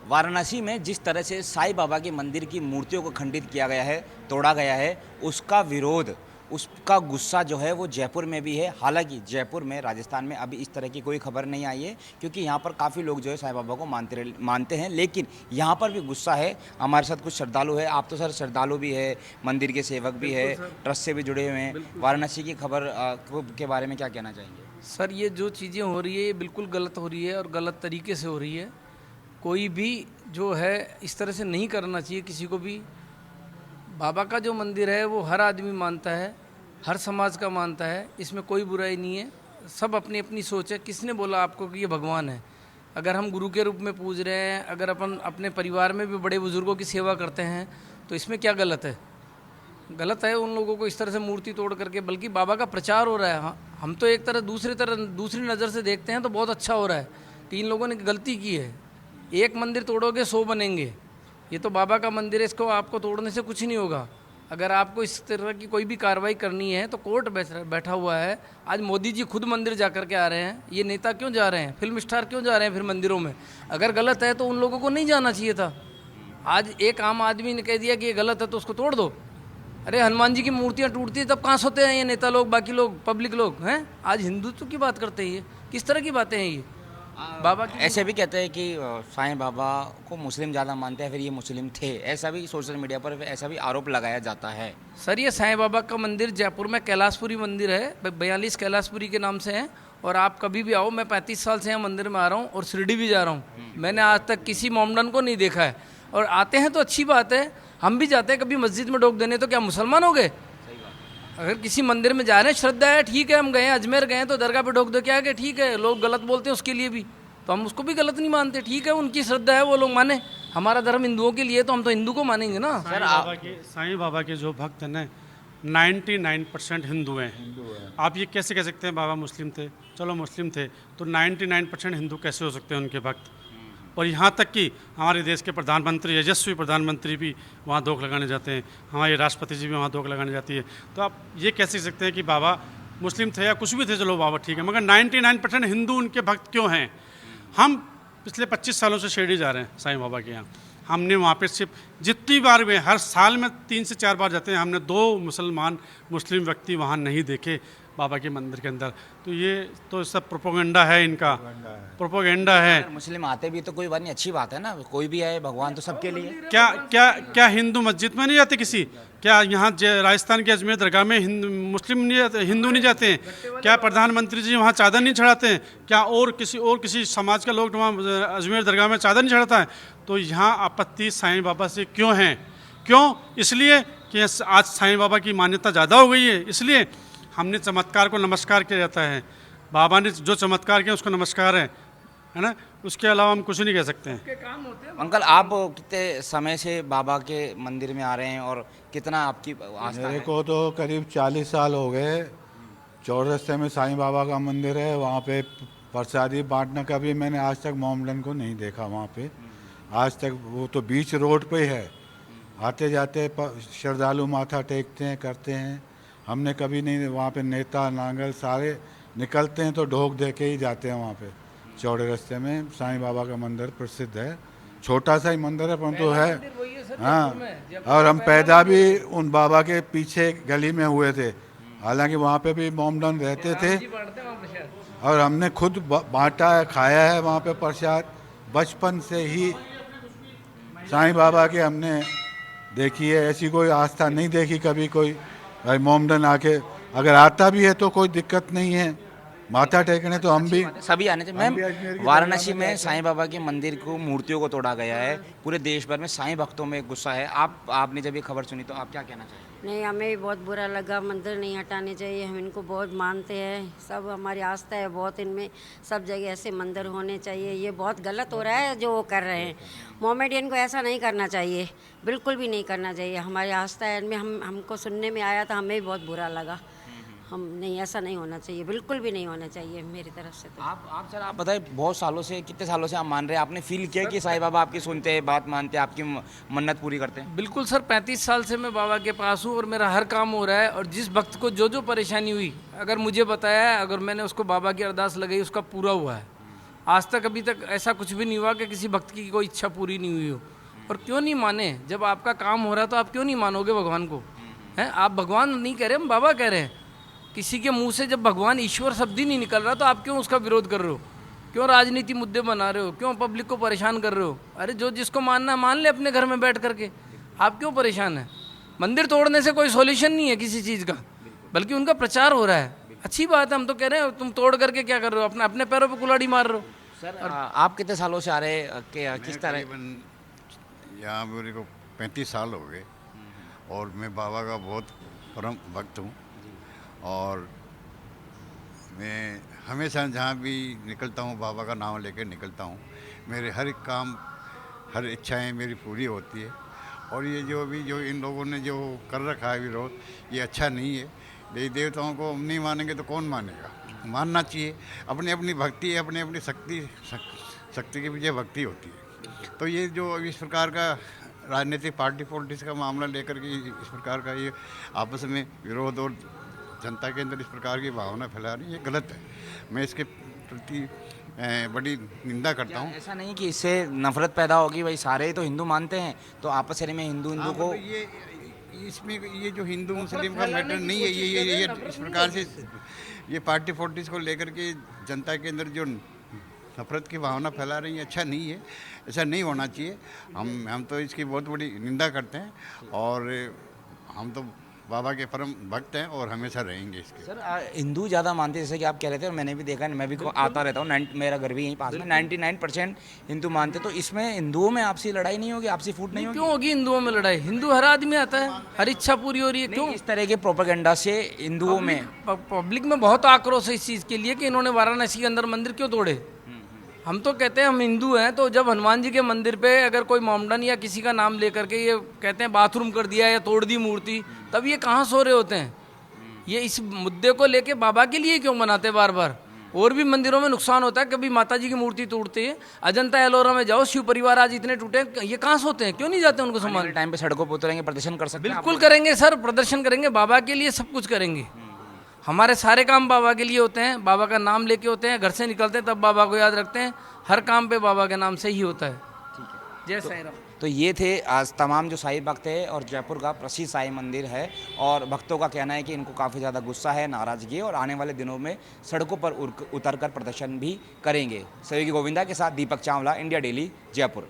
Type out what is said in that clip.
वाराणसी में जिस तरह से साईं बाबा के मंदिर की मूर्तियों को खंडित किया गया है, तोड़ा गया है, उसका विरोध, उसका गुस्सा जो है वो जयपुर में भी है। हालांकि जयपुर में, राजस्थान में अभी इस तरह की कोई खबर नहीं आई है, क्योंकि यहाँ पर काफ़ी लोग जो है साईं बाबा को मानते हैं। लेकिन यहाँ पर भी गुस्सा है। हमारे साथ कुछ श्रद्धालु है। आप तो सर श्रद्धालु भी है, मंदिर के सेवक भी है, ट्रस्ट से भी जुड़े हुए हैं। वाराणसी की खबर के बारे में क्या कहना चाहेंगे? सर, ये जो चीज़ें हो रही है ये बिल्कुल गलत हो रही है और गलत तरीके से हो रही है। कोई भी जो है इस तरह से नहीं करना चाहिए किसी को भी। बाबा का जो मंदिर है वो हर आदमी मानता है, हर समाज का मानता है, इसमें कोई बुराई नहीं है। सब अपनी अपनी सोच है। किसने बोला आपको कि ये भगवान है? अगर हम गुरु के रूप में पूज रहे हैं, अगर अपन अपने परिवार में भी बड़े बुजुर्गों की सेवा करते हैं, तो इसमें क्या गलत है? गलत है उन लोगों को इस तरह से मूर्ति तोड़ करके। बल्कि बाबा का प्रचार हो रहा है। हाँ, हम तो एक दूसरी नज़र से देखते हैं तो बहुत अच्छा हो रहा है कि इन लोगों ने गलती की है। एक मंदिर तोड़ोगे 100 बनेंगे। ये तो बाबा का मंदिर है, इसको आपको तोड़ने से कुछ नहीं होगा। अगर आपको इस तरह की कोई भी कार्रवाई करनी है तो कोर्ट बैठा हुआ है। आज मोदी जी खुद मंदिर जा कर के आ रहे हैं। ये नेता क्यों जा रहे हैं? फिल्म स्टार क्यों जा रहे हैं फिर मंदिरों में? अगर गलत है तो उन लोगों को नहीं जाना चाहिए था। आज एक आम आदमी ने कह दिया कि ये गलत है तो उसको तोड़ दो। अरे हनुमान जी की मूर्तियाँ टूटती है तब कहाँ सोते हैं ये नेता लोग, बाकी लोग, पब्लिक लोग हैं? आज हिंदुत्व की बात करते हैं। ये किस तरह की बातें हैं ये? बाबा की ऐसे भी कहते हैं कि साईं बाबा को मुस्लिम ज़्यादा मानते हैं, फिर ये मुस्लिम थे, ऐसा भी सोशल मीडिया पर ऐसा भी आरोप लगाया जाता है। सर, ये साईं बाबा का मंदिर जयपुर में कैलाशपुरी मंदिर है, 42 कैलाशपुरी के नाम से है। और आप कभी भी आओ, मैं 35 साल से यहाँ मंदिर में आ रहा हूँ और शिरडी भी जा रहा हूँ। मैंने आज तक किसी मोमडन को नहीं देखा है। और आते हैं तो अच्छी बात है, हम भी जाते हैं कभी मस्जिद में डोक देने, तो क्या मुसलमान हो गए? अगर किसी मंदिर में जा रहे हैं, श्रद्धा है, ठीक है। हम गए अजमेर गए तो दरगाह पे डोक दो, क्या है? ठीक है। लोग गलत बोलते हैं उसके लिए भी, तो हम उसको भी गलत नहीं मानते। ठीक है, उनकी श्रद्धा है, वो लोग माने। हमारा धर्म हिंदुओं के लिए, तो हम तो हिंदू को मानेंगे ना। साईं बाबा के जो भक्त हैं ना, 99% हिंदू हैं। आप ये कैसे कह सकते हैं बाबा मुस्लिम थे? चलो मुस्लिम थे तो 99% हिंदू कैसे हो सकते हैं उनके भक्त? और यहाँ तक कि हमारे देश के प्रधानमंत्री, यशस्वी प्रधानमंत्री भी वहाँ धोख लगाने जाते हैं, हमारे राष्ट्रपति जी भी वहाँ धोख लगाने जाती है। तो आप ये कैसे सकते हैं कि बाबा मुस्लिम थे या कुछ भी थे? चलो बाबा ठीक है, मगर 99% हिंदू उनके भक्त क्यों हैं? हम पिछले 25 सालों से शिरडी जा रहे हैं साईं बाबा के यहाँ। हमने वहाँ पे सिर्फ जितनी बार गए, हर साल में 3 से 4 बार जाते हैं, हमने 2 मुस्लिम व्यक्ति वहाँ नहीं देखे बाबा के मंदिर के अंदर। तो ये तो सब प्रोपोगंडा है, इनका प्रोपोगंडा है। अगर मुस्लिम आते भी तो कोई बात नहीं, अच्छी बात है ना, कोई भी आए, भगवान तो सबके लिए। क्या क्या क्या हिंदू मस्जिद में नहीं जाते किसी? क्या यहाँ राजस्थान के अजमेर दरगाह में मुस्लिम नहीं जाते, हिंदू नहीं जाते हैं? क्या प्रधानमंत्री जी वहाँ चादर नहीं चढ़ाते हैं? क्या और किसी समाज का लोग वहाँ अजमेर दरगाह में चादर नहीं चढ़ाता है? तो यहाँ आपत्ति साईं बाबा से क्यों है? क्यों? इसलिए कि आज साईं बाबा की मान्यता ज़्यादा हो गई है, इसलिए हमने चमत्कार को नमस्कार किया जाता है। बाबा ने जो चमत्कार किया उसको नमस्कार है ना, उसके अलावा हम कुछ नहीं कह सकते हैं। अंकल, आप कितने समय से बाबा के मंदिर में आ रहे हैं और कितना आपकी आस्था है? मेरे को तो करीब 40 साल हो गए। चौरस्ते में साईं बाबा का मंदिर है, वहाँ पे प्रसादी बांटना कभी मैंने आज तक मोमडन को नहीं देखा वहाँ पे। आज तक वो तो बीच रोड पे है, आते जाते श्रद्धालु माथा टेकते हैं, करते हैं। हमने कभी नहीं, वहाँ पे नेता नांगल सारे निकलते हैं तो ढोक दे के ही जाते हैं। वहाँ पे चौड़े रास्ते में साईं बाबा का मंदिर प्रसिद्ध है। छोटा सा ही मंदिर है परंतु है। हाँ, और हम पैदा भी उन बाबा के पीछे गली में हुए थे। हालांकि वहाँ पे भी मोमडन रहते थे और हमने खुद बांटा है, खाया है वहाँ पे प्रसाद। बचपन से ही साईं बाबा के हमने देखी है, ऐसी कोई आस्था नहीं देखी कभी कोई। भाई मोमडन आके अगर आता भी है तो कोई दिक्कत नहीं है, माथा टेकने तो हम भी सभी आने चाहिए। मैम, वाराणसी में साईं बाबा के मंदिर को, मूर्तियों को तोड़ा गया है। पूरे देश भर में साईं भक्तों में गुस्सा है। आपने जब ये खबर सुनी तो आप क्या कहना चाहिए? नहीं, हमें भी बहुत बुरा लगा। मंदिर नहीं हटाने चाहिए, हम इनको बहुत मानते हैं, सब हमारी आस्था है बहुत इनमें। सब जगह ऐसे मंदिर होने चाहिए। ये बहुत गलत हो रहा है जो वो कर रहे हैं। मोमेडियन को ऐसा नहीं करना चाहिए, बिल्कुल भी नहीं करना चाहिए। हमारी आस्था है इनमें। हमको सुनने में आया था, हमें भी बहुत बुरा लगा। हम नहीं, ऐसा नहीं होना चाहिए, बिल्कुल भी नहीं होना चाहिए मेरी तरफ से तो। आप सर, आप बताइए, बहुत सालों से, कितने सालों से आप मान रहे हैं? आपने फील किया कि साईं बाबा आपकी सुनते हैं, बात मानते हैं, आपकी मन्नत पूरी करते हैं? बिल्कुल सर, 35 साल से मैं बाबा के पास हूँ और मेरा हर काम हो रहा है। और जिस भक्त को जो परेशानी हुई, अगर मुझे बताया है, अगर मैंने उसको बाबा की अरदास लगाई, उसका पूरा हुआ है। आज तक अभी तक ऐसा कुछ भी नहीं हुआ कि किसी भक्त की कोई इच्छा पूरी नहीं हुई हो। और क्यों नहीं माने, जब आपका काम हो रहा है तो आप क्यों नहीं मानोगे भगवान को? हैं, आप भगवान नहीं कह रहे, हम बाबा कह रहे हैं। किसी के मुंह से जब भगवान ईश्वर शब्द ही नहीं निकल रहा तो आप क्यों उसका विरोध कर रहे हो? क्यों राजनीति मुद्दे बना रहे हो? क्यों पब्लिक को परेशान कर रहे हो? अरे जो जिसको मानना है मान ले अपने घर में बैठ करके, आप क्यों परेशान हैं? मंदिर तोड़ने से कोई सॉल्यूशन नहीं है किसी चीज़ का, बल्कि उनका प्रचार हो रहा है। अच्छी बात है, हम तो कह रहे हैं तुम तोड़ करके क्या कर रहे हो? अपने पैरों पर कुल्हाड़ी मार रहे हो। सर आप कितने सालों से आ रहे हैं किस तरह? तकरीबन यहाँ मेरे को 35 साल हो गए और मैं बाबा का बहुत परम भक्त हूँ। और मैं हमेशा जहाँ भी निकलता हूँ बाबा का नाम लेकर निकलता हूँ। मेरे हर एक काम, हर इच्छाएं मेरी पूरी होती है। और ये जो अभी जो इन लोगों ने जो कर रखा है विरोध, ये अच्छा नहीं है। देवी देवताओं को हम नहीं मानेंगे तो कौन मानेगा? मानना चाहिए। अपनी अपनी भक्ति है, अपनी अपनी शक्ति के पीछे भक्ति होती है। तो ये जो इस प्रकार का राजनीतिक पार्टी पॉलिटिक्स का मामला लेकर के इस प्रकार का ये आपस में विरोध और जनता के अंदर इस प्रकार की भावना फैला रही है, ये गलत है। मैं इसके प्रति बड़ी निंदा करता हूँ। ऐसा नहीं कि इससे नफरत पैदा होगी, भाई सारे ही तो हिंदू मानते हैं तो आपस में हिंदू को ये इसमें ये जो हिंदू मुस्लिम का मैटर नहीं है। ये इस प्रकार से ये पार्टी पॉलिटिक्स को लेकर के जनता के अंदर जो नफरत की भावना फैला रही है, अच्छा नहीं है। ऐसा नहीं होना चाहिए। हम तो इसकी बहुत बड़ी निंदा करते हैं और हम तो बाबा के परम भक्त हैं और हमेशा रहेंगे इसके। सर हिंदू ज़्यादा मानते हैं, जैसे कि आप कह रहे थे और मैंने भी देखा है, मैं भी आता रहता हूँ, मेरा घर भी यहीं पास में, 99% हिंदू मानते। तो इसमें हिंदुओं में आपसी लड़ाई नहीं होगी, आपसी फूट नहीं होगी? क्यों होगी हिंदुओं में लड़ाई? हिंदू हर आदमी आता है, हर इच्छा पूरी हो रही है। क्यों इस तरह के प्रोपेगेंडा से हिंदुओं में पब्लिक में बहुत आक्रोश है इस चीज़ के लिए कि इन्होंने वाराणसी के अंदर मंदिर क्यों तोड़े। हम तो कहते हैं हम हिंदू हैं, तो जब हनुमान जी के मंदिर पे अगर कोई मोमडन या किसी का नाम लेकर के ये कहते हैं बाथरूम कर दिया या तोड़ दी मूर्ति, तब ये कहाँ सो रहे होते हैं? ये इस मुद्दे को लेके बाबा के लिए क्यों बनाते बार बार? और भी मंदिरों में नुकसान होता है, कभी माता जी की मूर्ति टूटती है, अजंता एलोरा में जाओ, शिव परिवार आज इतने टूटे, ये कहाँ सोते हैं? क्यों नहीं जाते उनको संभालने? टाइम पे सड़कों पर उतरेंगे, प्रदर्शन कर सकते हैं? बिल्कुल करेंगे सर, प्रदर्शन करेंगे, बाबा के लिए सब कुछ करेंगे। हमारे सारे काम बाबा के लिए होते हैं, बाबा का नाम लेके होते हैं। घर से निकलते हैं तब बाबा को याद रखते हैं, हर काम पे बाबा के नाम से ही होता है। जय साईं राम। तो ये थे आज तमाम जो साईं भक्त है और जयपुर का प्रसिद्ध साईं मंदिर है। और भक्तों का कहना है कि इनको काफ़ी ज़्यादा गुस्सा है, नाराज़गी है और आने वाले दिनों में सड़कों पर उतर कर प्रदर्शन भी करेंगे। सहयोगी गोविंदा के साथ दीपक चावला, इंडिया डेली, जयपुर।